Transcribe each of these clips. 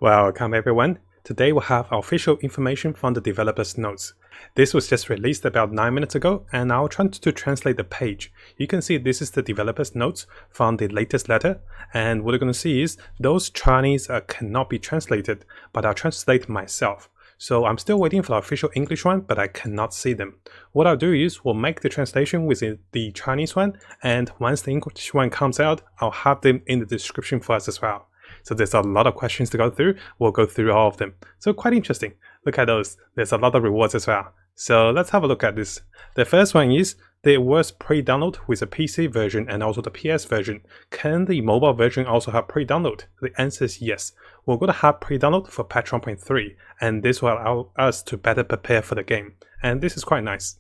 Welcome everyone. Today we'll have our official information from the developer's notes. This was just released about 9 minutes ago, and I'll try to translate the page. You can see this is the developer's notes from the latest letter, and what you're going to see is those Chinese cannot be translated, but I'll translate myself. So I'm still waiting for the official English one, but I cannot see them. What I'll do is we'll make the translation with the Chinese one, and once the English one comes out, I'll have them in the description for us as well. So there's a lot of questions to go through. We'll go through all of them. So quite interesting. Look at those. There's a lot of rewards as well. So let's have a look at this. The first one is there was pre-download with a PC version and also the PS version. Can the mobile version also have pre-download? The answer is yes. We're going to have pre-download for patch 1.3, and this will allow us to better prepare for the game. And this is quite nice.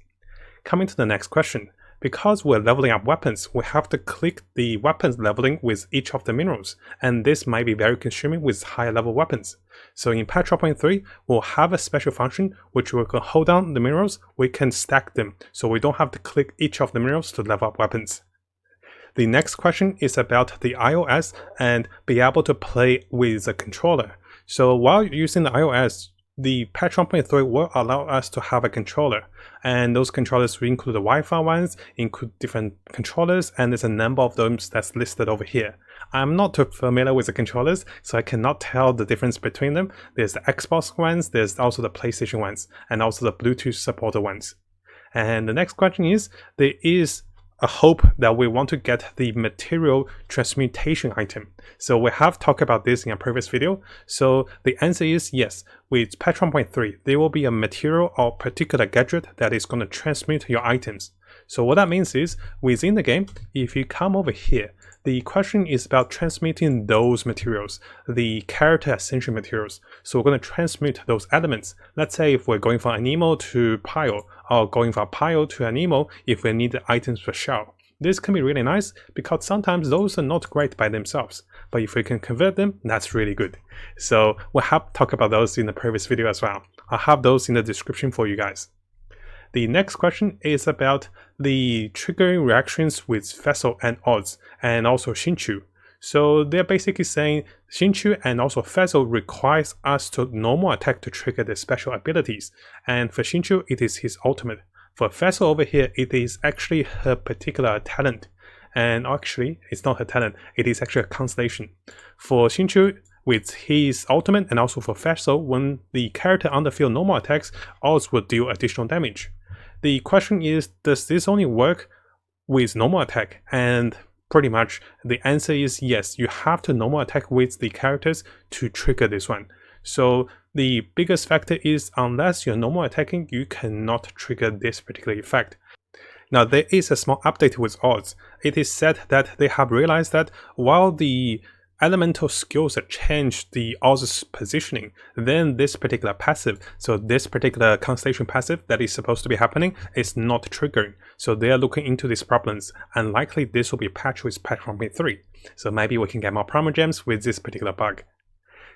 Coming to the next question. Because we're leveling up weapons, we have to click the weapons leveling with each of the minerals, and this might be very consuming with higher level weapons. So in patch 1.3, we'll have a special function which we can hold down the minerals, we can stack them, so we don't have to click each of the minerals to level up weapons. The next question is about the iOS and be able to play with a controller. So while using the iOS, the patch 1.3 will allow us to have a controller, and those controllers will include the Wi-Fi ones, include different controllers, and there's a number of those that's listed over here. I'm not too familiar with the controllers, so I cannot tell the difference between them. There's the Xbox ones, there's also the PlayStation ones, and also the Bluetooth supported ones. And the next question is, there is a hope that we want to get the material transmutation item. So we have talked about this in a previous video. So the answer is yes. With patch 1.3, there will be a material or particular gadget that is going to transmute your items. So what that means is, within the game, if you come over here, the question is about transmuting those materials, the character essential materials. So we're going to transmute those elements. Let's say if we're going from Anemo to Pile, or going from Pile to Anemo if we need the items for Shell. This can be really nice because sometimes those are not great by themselves, but if we can convert them, that's really good. So we'll have talked about those in the previous video as well. I'll have those in the description for you guys. The next question is about the triggering reactions with Fischl and odds, and also Xingqiu. So they're basically saying Xingqiu and also Fischl requires us to normal attack to trigger the special abilities, and for Xingqiu it is his ultimate. For Fischl over here, it is actually her particular talent, and actually it's not her talent, it is actually a constellation. For Xingqiu, with his ultimate, and also for Fischl, when the character underfield normal attacks, odds will deal additional damage. The question is, does this only work with normal attack? And pretty much the answer is yes, you have to normal attack with the characters to trigger this one. So the biggest factor is, unless you're normal attacking, you cannot trigger this particular effect. Now there is a small update with odds. It is said that they have realized that while the elemental skills have changed the odds positioning, then this particular passive, so this particular constellation passive that is supposed to be happening, is not triggering. So they are looking into these problems, and likely this will be patched with patch 1.3. So maybe we can get more Primal Gems with this particular bug.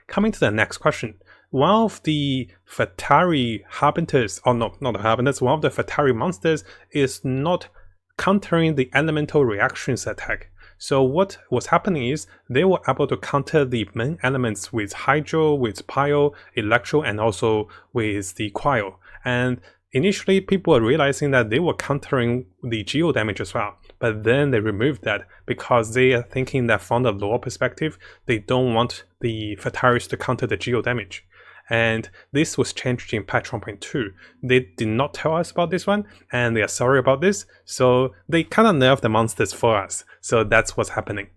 Coming to the next question. One of the Fatui Harbingers, or no, not the Harbingers, one of the Fatui monsters is not countering the elemental reactions attack. So what was happening is they were able to counter the main elements with Hydro, with Pile, Electro, and also with the Coil. And initially people were realizing that they were countering the geo damage as well. But then they removed that because they are thinking that from the lore perspective, they don't want the Fataris to counter the geo damage. And this was changed in patch 1.2. They did not tell us about this one, and they are sorry about this, so they kind of nerfed the monsters for us. So that's what's happening.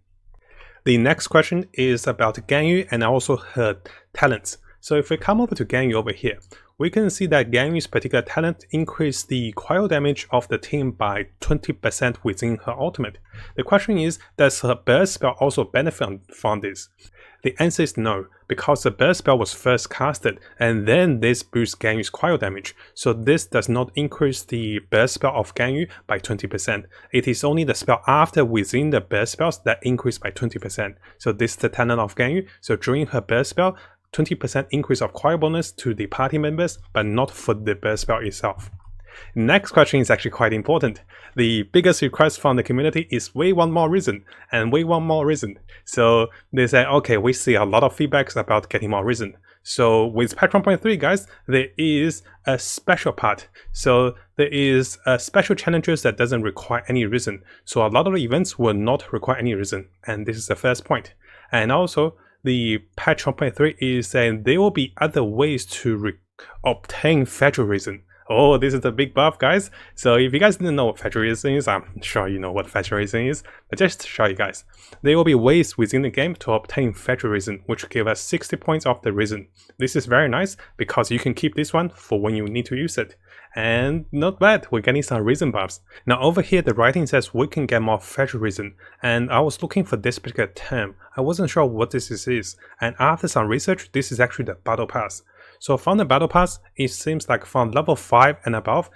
The next question is about Ganyu and also her talents. So if we come over to Ganyu over here, we can see that Ganyu's particular talent increased the coil damage of the team by 20% within her ultimate. The question is, does her burst spell also benefit from this? The answer is no, because the burst spell was first casted, and then this boosts Ganyu's coil damage, so this does not increase the burst spell of Ganyu by 20%. It is only the spell after within the burst spells that increase by 20%. So this is the talent of Ganyu, so during her burst spell, 20% increase of coil bonus to the party members, but not for the burst spell itself. Next question is actually quite important. The biggest request from the community is we want more Resin, and we want more Resin. So they say, okay, we see a lot of feedbacks about getting more Resin. So with patch 1.3, guys, there is a special part. So there is a special challenges that doesn't require any Resin. So a lot of the events will not require any Resin, and this is the first point. And also, the patch 1.3 is saying there will be other ways to obtain federal Resin. Oh, this is a big buff, guys. So if you guys didn't know what federal Resin is, I'm sure you know what federal Resin is, but just to show you guys, there will be ways within the game to obtain federal Resin, which give us 60 points of the Resin. This is very nice because you can keep this one for when you need to use it. And not bad, we're getting some Resin buffs. Now over here, the writing says we can get more federal Resin, and I was looking for this particular term. I wasn't sure what this is, and after some research, this is actually the battle pass. So from the battle pass, it seems like from level 5 and above,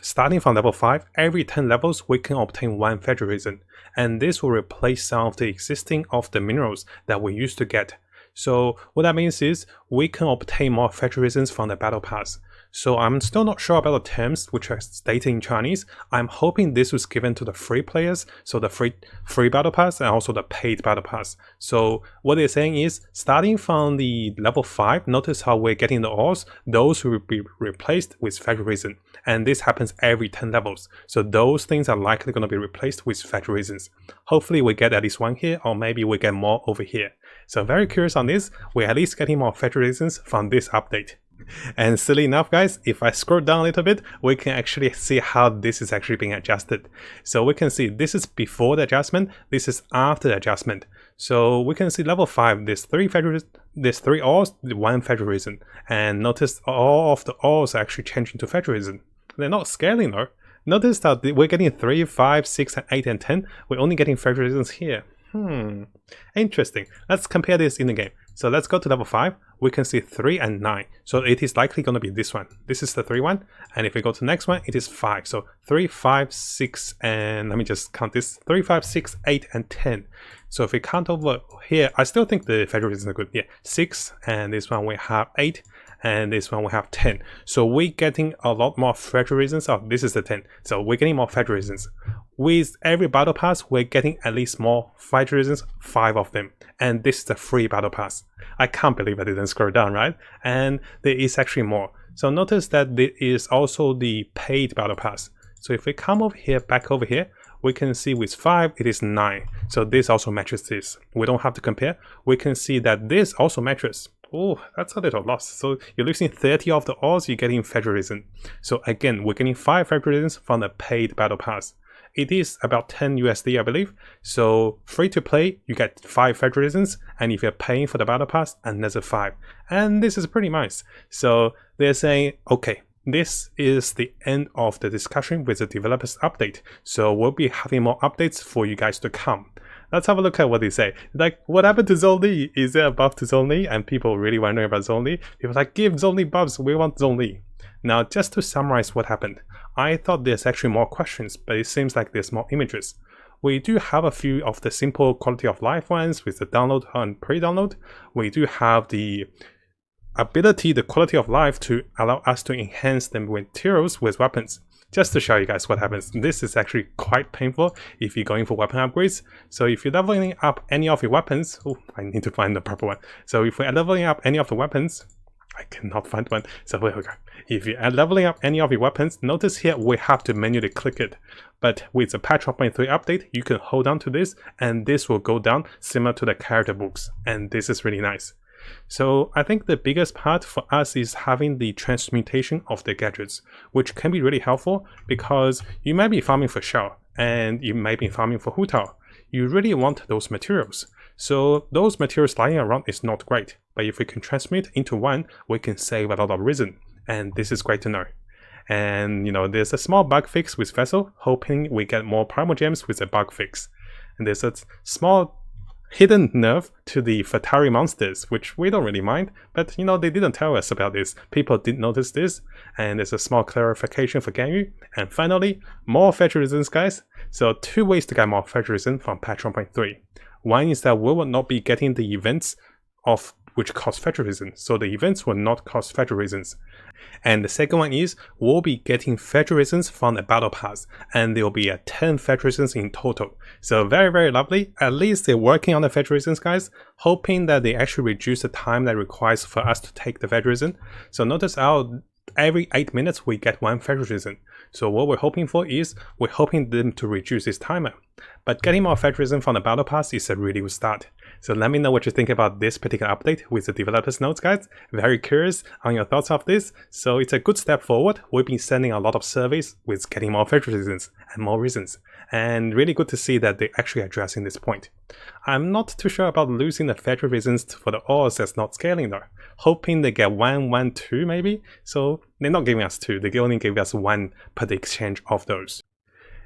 starting from level 5, every 10 levels we can obtain 1 federal Resin, and this will replace some of the existing of the minerals that we used to get. So what that means is we can obtain more federal Resins from the battle pass. So I'm still not sure about the terms which are stated in Chinese. I'm hoping this was given to the free players, so the free battle pass and also the paid battle pass. So what they're saying is, starting from the level 5, notice how we're getting the ores, those will be replaced with federal Resin. And this happens every 10 levels. So those things are likely going to be replaced with federal Resins. Hopefully we get at least 1 here, or maybe we get more over here. So very curious on this, we're at least getting more federal Resins from this update. And silly enough, guys, if I scroll down a little bit, we can actually see how this is actually being adjusted. So we can see this is before the adjustment, this is after the adjustment. So we can see level 5, there's 3 ores, 1 federal Resin. And notice all of the ores are actually changing to federal Resin. They're not scaling though. Notice that we're getting 3, 5, 6, and 8, and 10. We're only getting federal Resins here. Interesting. Let's compare this in the game. So let's go to level 5. We can see 3 and 9. So it is likely going to be this one. This is the 3 one. And if we go to the next one, it is 5. So 3, 5, 6, and let me just count this. 3, 5, 6, 8, and 10. So if we count over here, I still think the federal Resins are good. Yeah, 6, and this one we have 8, and this one we have 10. So we're getting a lot more federal Resins. Oh, this is the 10. So we're getting more federal Resins. With every battle pass, we're getting at least more federal Resins, 5 of them. And this is the free battle pass. I can't believe I didn't scroll down, right? And there is actually more. So notice that there is also the paid battle pass. So if we come over here, back over here, we can see with 5, it is 9. So this also matches this. We don't have to compare. We can see that this also matches. Oh, that's a little loss. So you're losing 30 of the ores, you're getting federal Resin. So again, we're getting 5 federal Resins from the paid battle pass. It is about 10 USD, I believe. So free to play, you get 5 federal Resins, and if you're paying for the battle pass, another 5. And this is pretty nice. So they're saying, okay, this is the end of the discussion with the developers update. So we'll be having more updates for you guys to come. Let's have a look at what they say. Like, what happened to Zhongli? Is there a buff to Zhongli? And people really wondering about Zhongli. People like, give Zhongli buffs, we want Zhongli. Now, just to summarize what happened, I thought there's actually more questions, but it seems like there's more images. We do have a few of the simple quality of life ones with the download and pre-download. We do have the ability, the quality of life to allow us to enhance the materials with weapons. Just to show you guys what happens, this is actually quite painful if you're going for weapon upgrades. So if you're leveling up any of your weapons, oh, I need to find the proper one. So if we're leveling up any of the weapons, I cannot find one. So here we go. If you're leveling up any of your weapons, notice here we have to manually click it. But with the patch 1.3 update, you can hold on to this and this will go down similar to the character books. And this is really nice. So I think the biggest part for us is having the transmutation of the gadgets, which can be really helpful because you might be farming for Shao and you might be farming for Hu Tao. You really want those materials. So those materials lying around is not great, but if we can transmute into one, we can save a lot of Resin, and this is great to know. And you know, there's a small bug fix with Vessel, hoping we get more Primal Gems with a bug fix. And there's a small hidden nerf to the Fatui monsters, which we don't really mind, but you know, they didn't tell us about this. People did notice this, and there's a small clarification for Ganyu. And finally, more federal Resins, guys. So 2 ways to get more federal Resin from patch 1.3. One is that we will not be getting the events of which cost Fetcher Resin, so the events will not cost Fetcher Resins. And the second one is, we'll be getting Fetcher Resins from the Battle Pass, and there will be 10 Fetcher Resins in total. So very lovely. At least they're working on the Fetcher Resins, guys, hoping that they actually reduce the time that requires for us to take the Fetcher Resin. So notice every 8 minutes we get 1 Fetcher Resin. So what we're hoping for is, we're hoping them to reduce this timer. But getting more Fetcher Resin from the Battle Pass is a really good start. So let me know what you think about this particular update with the developers notes, guys. Very curious on your thoughts of this. So it's a good step forward. We've been sending a lot of surveys with getting more Fetcher Resins and more Resins. And really good to see that they're actually addressing this point. I'm not too sure about losing the Fetcher Resins for the ores that's not scaling though. Hoping they get 1, 1, 2 maybe. So they're not giving us 2, they only gave us 1 per the exchange of those.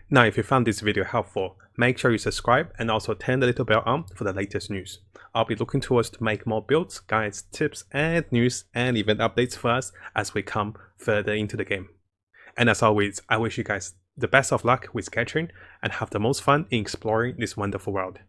Now, if you found this video helpful, make sure you subscribe and also turn the little bell on for the latest news. I'll be looking towards to make more builds, guides, tips, and news and event updates for us as we come further into the game. And as always, I wish you guys the best of luck with Genshin and have the most fun in exploring this wonderful world.